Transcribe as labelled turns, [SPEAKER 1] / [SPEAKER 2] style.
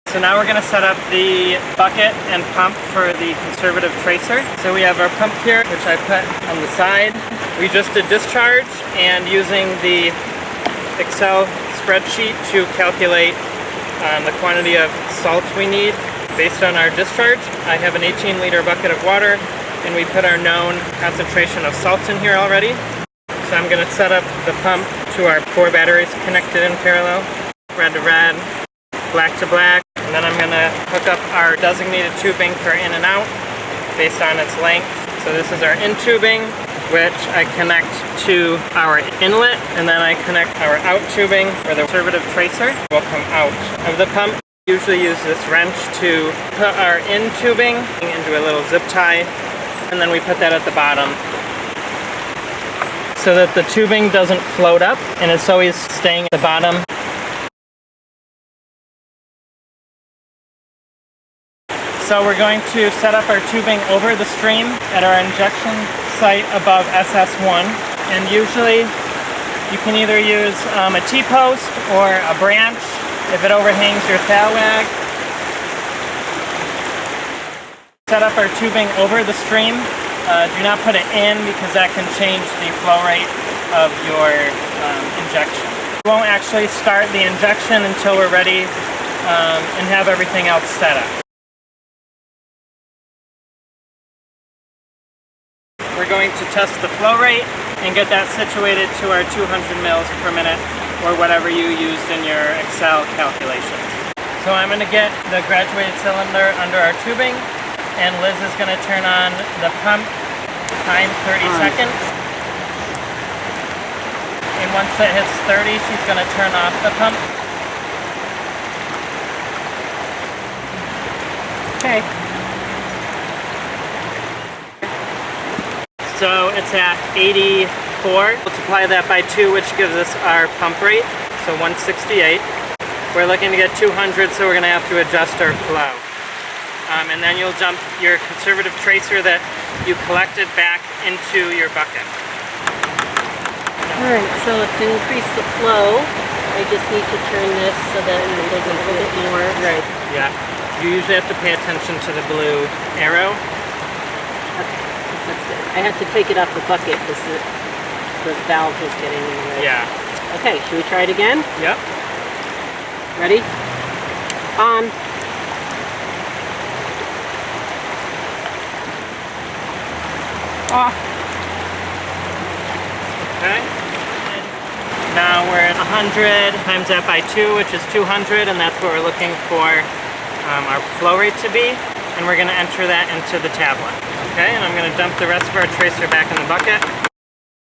[SPEAKER 1] So now we're going to set up the bucket and pump for the conservative tracer. So we have our pump here, which I put on the side. We just did discharge, and using the Excel spreadsheet to calculate the quantity of salt we need based on our discharge. I have an 18-liter bucket of water, and we put our known concentration of salt in here already. So I'm going to set up the pump to our 4 batteries connected in parallel, red to red, black to black, and then I'm going to hook up our designated tubing for in and out based on its length. So this is our in tubing, which I connect to our inlet, and then I connect our out tubing where the conservative tracer will come out of the pump. We usually use this wrench to put our in tubing into a little zip tie, and then we put that at the bottom so that the tubing doesn't float up and it's always staying at the bottom. So we're going to set up our tubing over the stream at our injection site above SS1, and usually you can either use a T-post or a branch if it overhangs your thalwag. Set up our tubing over the stream. Do not put it in because that can change the flow rate of your injection. We won't actually start the injection until we're ready and have everything else set up. We're going to test the flow rate and get that situated to our 200 mils per minute or whatever you used in your Excel calculations. So I'm going to get the graduated cylinder under our tubing, and Liz is going to turn on the pump, time 30 seconds. And once it hits 30, she's going to turn off the pump. Okay. So it's at 84. Multiply that by 2, which gives us our pump rate, so 168. We're looking to get 200, so we're going to have to adjust our flow. And then you'll dump your conservative tracer that you collected back into your bucket.
[SPEAKER 2] Alright, so to increase the flow, I just need to turn this so that it goes a little bit more.
[SPEAKER 1] Right. Yeah. You usually have to pay attention to the blue arrow.
[SPEAKER 2] Okay. That's good. I had to take it off the bucket because the valve was getting in the way.
[SPEAKER 1] Yeah.
[SPEAKER 2] Okay, should we try it again?
[SPEAKER 1] Yep.
[SPEAKER 2] Ready? On. Off.
[SPEAKER 1] Okay. Now we're at 100 times that by 2, which is 200, and that's what we're looking for our flow rate to be. And we're going to enter that into the tablet. Okay, and I'm going to dump the rest of our tracer back in the bucket.